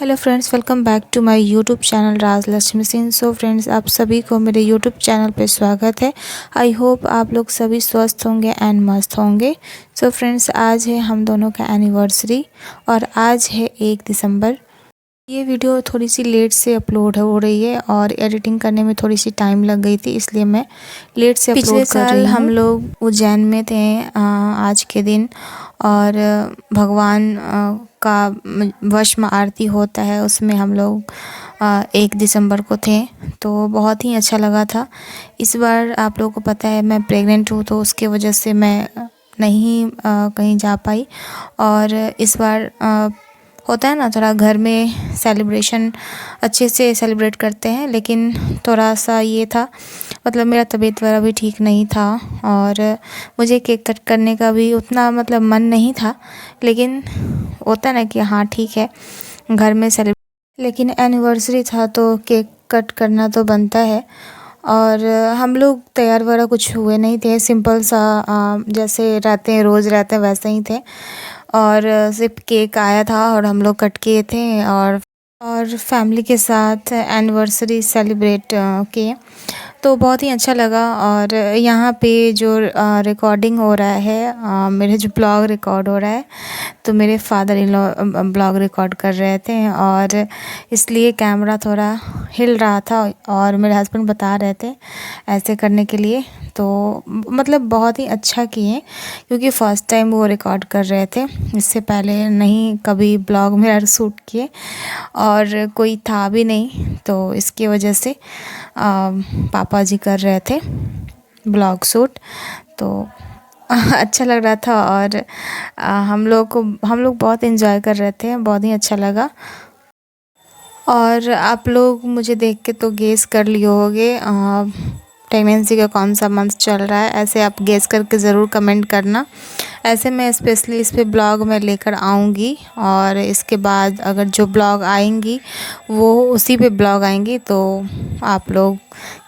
Hello friends, welcome back to my YouTube channel Rajlakshmi Singh. So friends, आप सभी को मेरे यूट्यूब चैनल पे स्वागत है। आई होप आप लोग सभी स्वस्थ होंगे एंड मस्त होंगे। सो फ्रेंड्स, आज है हम दोनों का एनिवर्सरी और आज है 1 दिसंबर। ये वीडियो थोड़ी सी लेट से अपलोड हो रही है और एडिटिंग करने में थोड़ी सी टाइम लग गई थी, इसलिए मैं लेट से अपलोड कर रही हूँ। हम लोग उज्जैन में थे आज के दिन और भगवान का भस्म आरती होता है, उसमें हम लोग 1 दिसंबर को थे, तो बहुत ही अच्छा लगा था। इस बार आप लोगों को पता है मैं प्रेग्नेंट हूँ, तो उसके वजह से मैं नहीं कहीं जा पाई। और इस बार होता है ना, थोड़ा घर में सेलिब्रेशन अच्छे से सेलिब्रेट करते हैं, लेकिन थोड़ा सा ये था, मतलब मेरा तबीयत वगैरह भी ठीक नहीं था और मुझे केक कट करने का भी उतना मतलब मन नहीं था। लेकिन होता है ना कि हाँ ठीक है, घर में सेलिब्रेट, लेकिन एनिवर्सरी था तो केक कट करना तो बनता है। और हम लोग तैयार वगैरह कुछ हुए नहीं थे, सिंपल सा जैसे रहते हैं रोज़ रहते हैं वैसे ही थे। और सिर्फ केक आया था और हम लोग कट किए थे और फैमिली के साथ एनिवर्सरी सेलिब्रेट किए, तो बहुत ही अच्छा लगा। और यहाँ पे जो रिकॉर्डिंग हो रहा है, मेरे जो ब्लॉग रिकॉर्ड हो रहा है, तो मेरे father in law blog record कर रहे थे और इसलिए कैमरा थोड़ा हिल रहा था और मेरे हस्बैंड बता रहे थे ऐसे करने के लिए। तो मतलब बहुत ही अच्छा किए, क्योंकि फ़र्स्ट टाइम वो रिकॉर्ड कर रहे थे, इससे पहले नहीं कभी ब्लॉग मेरा शूट किए और कोई था भी नहीं, तो इसकी वजह से पापा जी कर रहे थे ब्लॉग शूट। तो अच्छा लग रहा था और हम लोग बहुत एंजॉय कर रहे थे, बहुत ही अच्छा लगा। और आप लोग मुझे देख के तो गेस कर लिए होंगे प्रेगनेंसी का कौन सा मंथ चल रहा है, ऐसे आप गेस करके ज़रूर कमेंट करना। ऐसे मैं स्पेशली इस पे ब्लॉग में लेकर आऊँगी और इसके बाद अगर जो ब्लॉग आएंगी वो उसी पे ब्लॉग आएंगी, तो आप लोग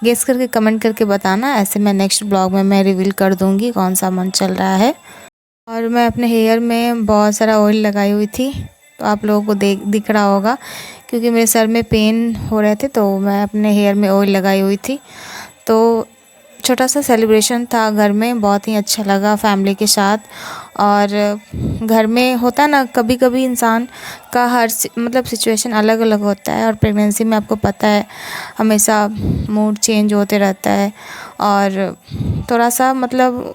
गेस करके कमेंट करके बताना। ऐसे मैं नेक्स्ट ब्लॉग में मैं रिवील कर दूँगी कौन सा मंथ चल रहा है। और मैं अपने हेयर में बहुत सारा ऑयल लगाई हुई थी, तो आप लोगों को दिख रहा होगा, क्योंकि मेरे सर में पेन हो रहे थे, तो मैं अपने हेयर में ऑयल लगाई हुई थी। तो छोटा सा सेलिब्रेशन था घर में, बहुत ही अच्छा लगा फैमिली के साथ। और घर में होता है ना, कभी कभी इंसान का मतलब सिचुएशन अलग अलग होता है, और प्रेगनेंसी में आपको पता है हमेशा मूड चेंज होते रहता है और थोड़ा सा मतलब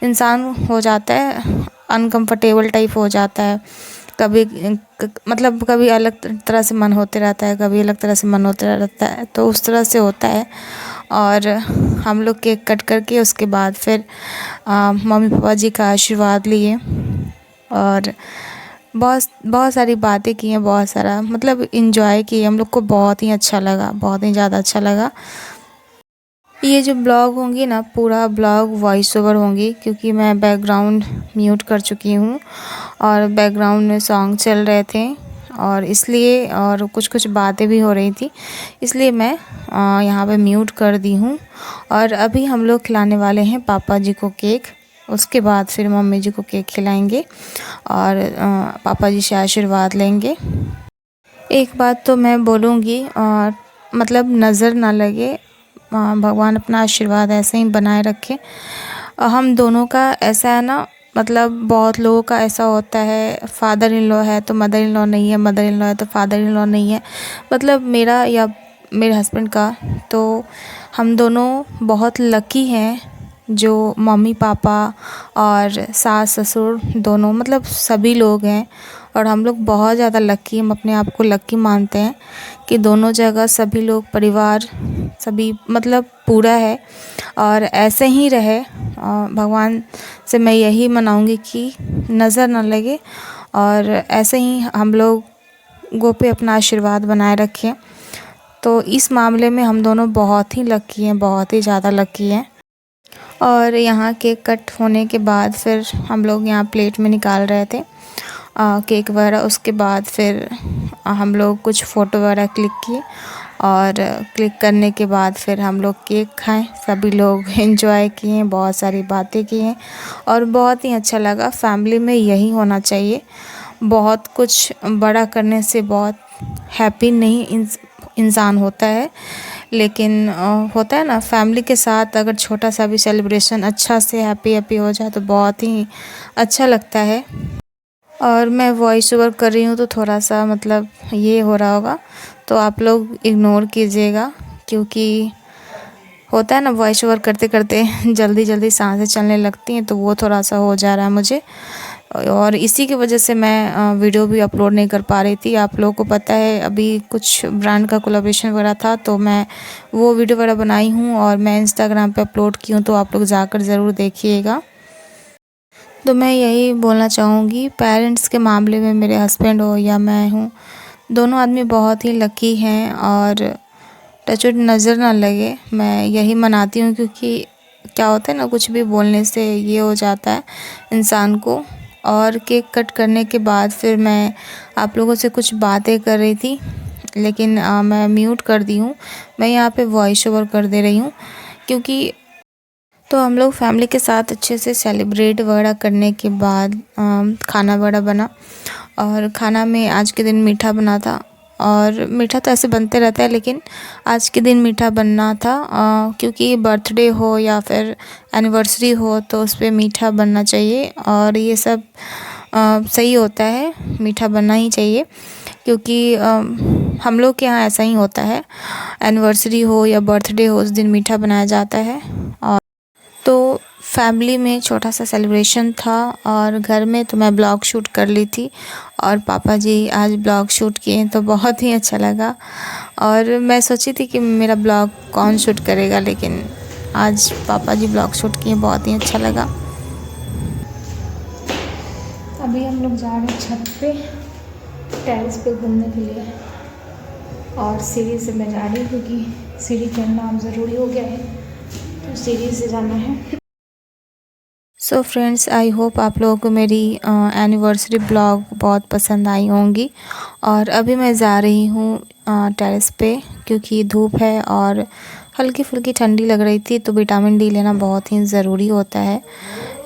इंसान हो जाता है अनकंफर्टेबल टाइप हो जाता है। कभी मतलब कभी अलग तरह से मन होते रहता है, कभी अलग तरह से मन होते रहता है, तो उस तरह से होता है। और हम लोग केक कट करके उसके बाद फिर मम्मी पापा जी का आशीर्वाद लिए और बहुत बहुत सारी बातें की हैं, बहुत सारा मतलब इंजॉय किए हम लोग को। बहुत ही अच्छा लगा, बहुत ही ज़्यादा अच्छा लगा। ये जो ब्लॉग होंगी ना, पूरा ब्लॉग वॉइस ओवर होंगी, क्योंकि मैं बैकग्राउंड म्यूट कर चुकी हूँ और बैकग्राउंड में सॉन्ग चल रहे थे और इसलिए, और कुछ कुछ बातें भी हो रही थी, इसलिए मैं यहाँ पे म्यूट कर दी हूँ। और अभी हम लोग खिलाने वाले हैं पापा जी को केक, उसके बाद फिर मम्मी जी को केक खिलाएंगे और पापा जी से आशीर्वाद लेंगे। एक बात तो मैं बोलूँगी, और मतलब नज़र ना लगे, भगवान अपना आशीर्वाद ऐसे ही बनाए रखे। हम दोनों का ऐसा है ना, मतलब बहुत लोगों का ऐसा होता है, फादर इन लॉ है तो मदर इन लॉ नहीं है, मदर इन लॉ है तो फादर इन लॉ नहीं है। मतलब मेरा या मेरे हस्बैंड का, तो हम दोनों बहुत लकी हैं जो मम्मी पापा और सास ससुर दोनों, मतलब सभी लोग हैं। और हम लोग बहुत ज़्यादा लकी, हम अपने आप को लकी मानते हैं कि दोनों जगह सभी लोग, परिवार सभी मतलब पूरा है और ऐसे ही रहे। भगवान से मैं यही मनाऊंगी कि नज़र ना लगे और ऐसे ही हम लोगों पे अपना आशीर्वाद बनाए रखें। तो इस मामले में हम दोनों बहुत ही लकी हैं, बहुत ही ज़्यादा लकी हैं। और यहाँ केक कट होने के बाद फिर हम लोग यहाँ प्लेट में निकाल रहे थे केक वगैरह। उसके बाद फिर हम लोग कुछ फ़ोटो वगैरह क्लिक किए और क्लिक करने के बाद फिर हम लोग केक खाएं, सभी लोग एंजॉय किए, बहुत सारी बातें की हैं और बहुत ही अच्छा लगा। फैमिली में यही होना चाहिए, बहुत कुछ बड़ा करने से बहुत हैप्पी नहीं इंसान होता है, लेकिन होता है ना फैमिली के साथ अगर छोटा सा भी सेलिब्रेशन अच्छा से हैप्पी हैप्पी हो जाए तो बहुत ही अच्छा लगता है। और मैं वॉइस ओवर कर रही हूँ तो थोड़ा सा मतलब ये हो रहा होगा, तो आप लोग इग्नोर कीजिएगा, क्योंकि होता है ना वॉइस ओवर करते करते जल्दी जल्दी सांसें चलने लगती हैं, तो वो थोड़ा सा हो जा रहा है मुझे, और इसी की वजह से मैं वीडियो भी अपलोड नहीं कर पा रही थी। आप लोगों को पता है अभी कुछ ब्रांड का कोलैबोरेशन वगैरह था, तो मैं वो वीडियो वगैरह बनाई हूँ और मैं इंस्टाग्राम पे अपलोड की हूँ, तो आप लोग जाकर ज़रूर देखिएगा। तो मैं यही बोलना चाहूँगी, पेरेंट्स के मामले में मेरे हस्बैंड हो या मैं हूँ, दोनों आदमी बहुत ही लकी हैं, और टचवुड नज़र ना लगे, मैं यही मनाती हूँ। क्योंकि क्या होता है ना, कुछ भी बोलने से ये हो जाता है इंसान को। और केक कट करने के बाद फिर मैं आप लोगों से कुछ बातें कर रही थी, लेकिन मैं म्यूट कर दी हूँ। मैं यहाँ पे वॉइस ओवर कर दे रही हूँ, क्योंकि तो हम लोग फैमिली के साथ अच्छे से सेलिब्रेट वगैरह करने के बाद खाना वगैरह बना, और खाना में आज के दिन मीठा बना था। और मीठा तो ऐसे बनते रहता है, लेकिन आज के दिन मीठा बनना था, क्योंकि बर्थडे हो या फिर एनिवर्सरी हो तो उस पर मीठा बनना चाहिए, और ये सब सही होता है, मीठा बनना ही चाहिए। क्योंकि हम लोग के यहाँ ऐसा ही होता है, एनिवर्सरी हो या बर्थडे हो उस दिन मीठा बनाया जाता है। और तो फैमिली में छोटा सा सेलिब्रेशन था, और घर में तो मैं ब्लॉग शूट कर ली थी, और पापा जी आज ब्लॉग शूट किए तो बहुत ही अच्छा लगा। और मैं सोची थी कि मेरा ब्लॉग कौन शूट करेगा, लेकिन आज पापा जी ब्लॉग शूट किए, बहुत ही अच्छा लगा। अभी हम लोग जा रहे हैं छत पे, टेरेस पे घूमने के लिए, और सीढ़ी से मैं जा रही हूँ क्योंकि सीढ़ी चढ़ना अब ज़रूरी हो गया है, तो सीढ़ी से जाना है। सो फ्रेंड्स, आई होप आप लोगों को मेरी एनिवर्सरी ब्लॉग बहुत पसंद आई होंगी। और अभी मैं जा रही हूँ टेरेस पे, क्योंकि धूप है और हल्की फुल्की ठंडी लग रही थी, तो विटामिन डी लेना बहुत ही ज़रूरी होता है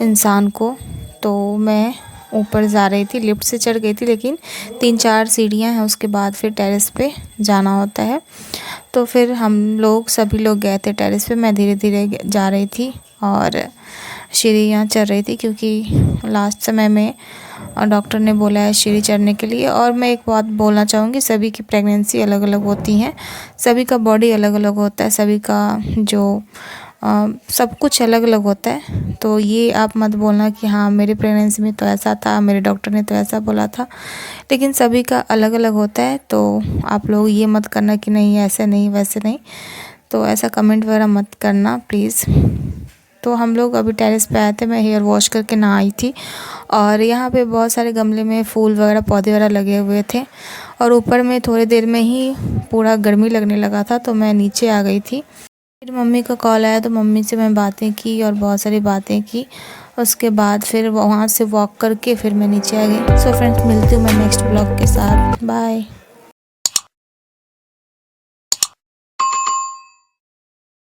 इंसान को। तो मैं ऊपर जा रही थी, लिफ्ट से चढ़ गई थी, लेकिन 3-4 सीढ़ियाँ हैं, उसके बाद फिर टेरेस पे जाना होता है। तो फिर हम लोग सभी लोग गए थे टेरेस पे, मैं धीरे धीरे जा रही थी और सीढ़ियाँ चढ़ रही थी, क्योंकि लास्ट समय में डॉक्टर ने बोला है सीढ़ी चढ़ने के लिए। और मैं एक बात बोलना चाहूँगी, सभी की प्रेगनेंसी अलग अलग होती हैं, सभी का बॉडी अलग अलग होता है, सभी का जो सब कुछ अलग अलग होता है। तो ये आप मत बोलना कि हाँ मेरी प्रेगनेंसी में तो ऐसा था, मेरे डॉक्टर ने तो ऐसा बोला था, लेकिन सभी का अलग अलग होता है। तो आप लोग ये मत करना कि नहीं ऐसे नहीं वैसे नहीं, तो ऐसा कमेंट वगैरह मत करना प्लीज़। तो हम लोग अभी टेरेस पे आए थे, मैं हेयर वॉश करके नहा आई थी, और यहाँ पे बहुत सारे गमले में फूल वगैरह पौधे वगैरह लगे हुए थे, और ऊपर में थोड़ी देर में ही पूरा गर्मी लगने लगा था, तो मैं नीचे आ गई थी। फिर मम्मी का कॉल आया, तो मम्मी से मैं बातें की और बहुत सारी बातें की। उसके बाद फिर वहाँ से वॉक करके फिर मैं नीचे आ गई। सो फ्रेंड्स, मिलती हूँ मैं नेक्स्ट ब्लॉग के साथ, बाय।